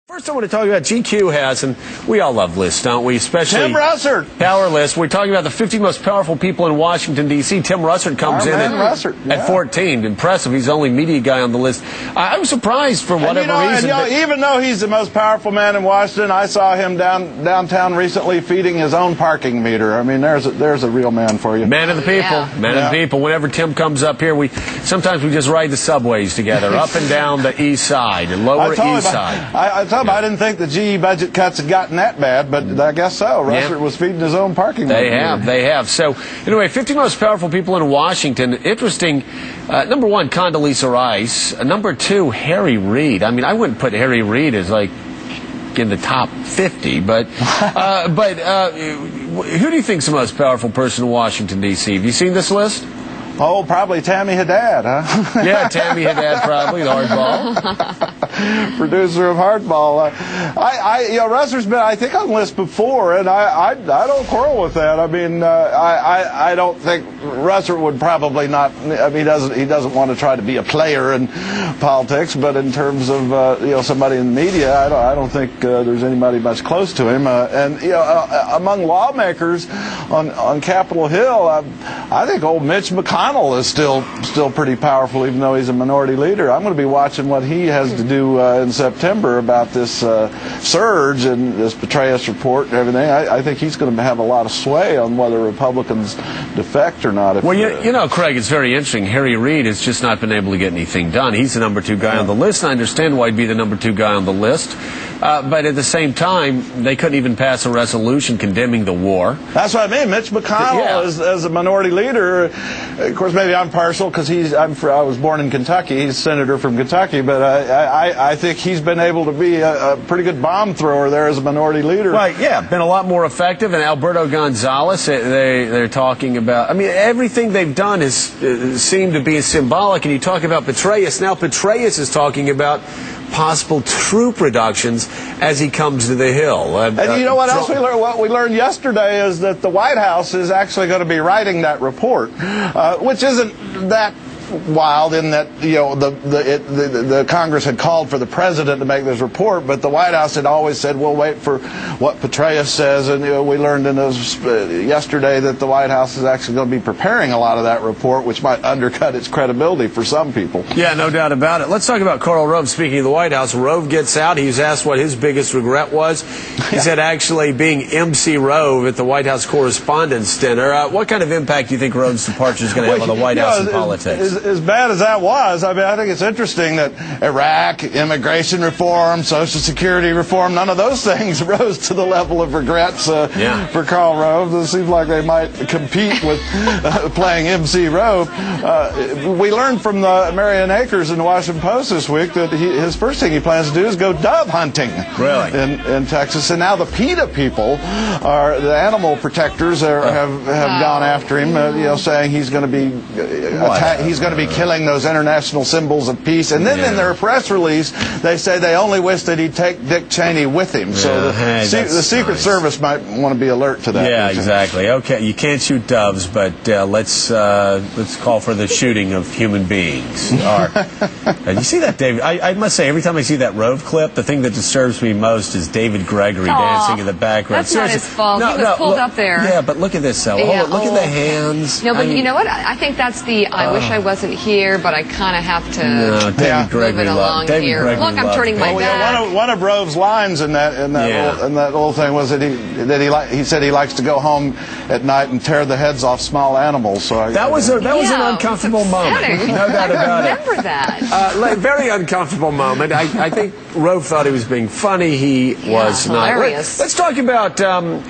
First, I want to talk about GQ has, and we all love lists, don't we? Especially Tim Russert. Power list. We're talking about the 50 most powerful people in Washington, D.C. Tim Russert comes in at 14. Impressive. He's the only media guy on the list. I was surprised for whatever reason. Even though he's the most powerful man in Washington, I saw him downtown recently feeding his own parking meter. I mean, there's a real man for you. Man of the people. Yeah. Man of the people. Whenever Tim comes up here, sometimes we just ride the subways together, up and down the east side and lower east side. I told him I didn't think the GE budget cuts had gotten that bad, but I guess so. Russert was feeding his own parking meter. They have. So, anyway, 50 most powerful people in Washington. Interesting. Number one, Condoleezza Rice. Number two, Harry Reid. I mean, I wouldn't put Harry Reid as like in the top 50, but who do you think's the most powerful person in Washington, D.C.? Have you seen this list? Oh, probably Tammy Haddad, huh? Yeah, Tammy Haddad, probably, the hardball. Producer of Hardball. Russert's been, I think, on the list before, and I don't quarrel with that. I mean, I don't think Russert would probably not. I mean, he doesn't want to try to be a player in politics, but in terms of somebody in the media, I don't think there's anybody much close to him. Among lawmakers on Capitol Hill, I think old Mitch McConnell is still pretty powerful, even though he's a minority leader. I'm going to be watching what he has to do in September about this surge and this Petraeus report and everything. I think he's going to have a lot of sway on whether Republicans defect or not. Well, Craig, it's very interesting. Harry Reid has just not been able to get anything done. He's the number 2 guy on the list, and I understand why he'd be the number 2 guy on the list. But at the same time, they couldn't even pass a resolution condemning the war. That's what I mean. Mitch McConnell, as a minority leader, of course, maybe I'm partial because I was born in Kentucky. He's a senator from Kentucky, but I think he's been able to be a pretty good bomb thrower there as a minority leader. Right, yeah, been a lot more effective. And Alberto Gonzales, they're talking about, I mean, everything they've done has seemed to be symbolic. And you talk about Petraeus. Now Petraeus is talking about possible troop reductions as he comes to the Hill. And you know what else we learned? What we learned yesterday is that the White House is actually going to be writing that report, which isn't that wild in that the Congress had called for the president to make this report, but the White House had always said we'll wait for what Petraeus says, and we learned in yesterday that the White House is actually going to be preparing a lot of that report, which might undercut its credibility for some people. Yeah, no doubt about it. Let's talk about Karl Rove. Speaking of the White House, Rove gets out. He was asked what his biggest regret was. He said actually being MC Rove at the White House Correspondents' Dinner. What kind of impact do you think Rove's departure is going to have on the White House and politics? As bad as that was, I mean, I think it's interesting that Iraq, immigration reform, Social Security reform, none of those things rose to the level of regrets for Karl Rove. It seems like they might compete with playing MC Rove. We learned from the Marion Akers in the Washington Post this week that his first thing he plans to do is go dove hunting in Texas. And now the PETA people, the animal protectors, have gone after him, saying he's going to be killing those international symbols of peace. And then in their press release, they say they only wish that he'd take Dick Cheney with him. So the Secret Service might want to be alert to that. Yeah, exactly. Okay, you can't shoot doves, but let's call for the shooting of human beings. You see that, David? I must say, every time I see that Rove clip, the thing that disturbs me most is David Gregory dancing in the background. That's not his fault. He was pulled up there. Yeah, but look at this, though. Look at the hands. No, but you know what? I think that's the I wish I wasn't here, but I kind of have to move it along here. Look, I'm turning my back. One of Rove's lines in that old thing was that he said he likes to go home at night and tear the heads off small animals. So that was an uncomfortable moment. No doubt about it. I remember that. Very uncomfortable moment. I think Rove thought he was being funny. He was not. Hilarious. Let's talk about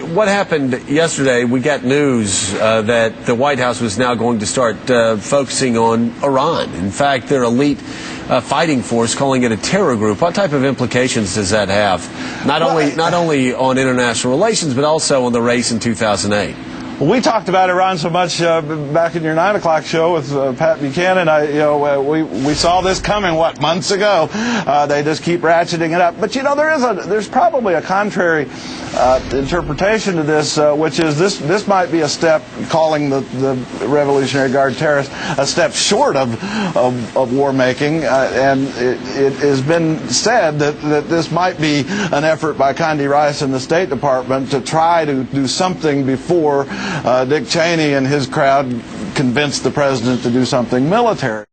what happened yesterday. We got news that the White House was now going to start focusing on Iran. In fact, their elite fighting force calling it a terror group. What type of implications does that have? Not only on international relations, but also on the race in 2008. We talked about Iran so much back in your 9 o'clock show with Pat Buchanan. We saw this coming, months ago. They just keep ratcheting it up. But, there's probably a contrary interpretation to this, which is this might be a step, calling the Revolutionary Guard terrorists, a step short of war making. And it has been said that this might be an effort by Condi Rice and the State Department to try to do something before Dick Cheney and his crowd convinced the president to do something military.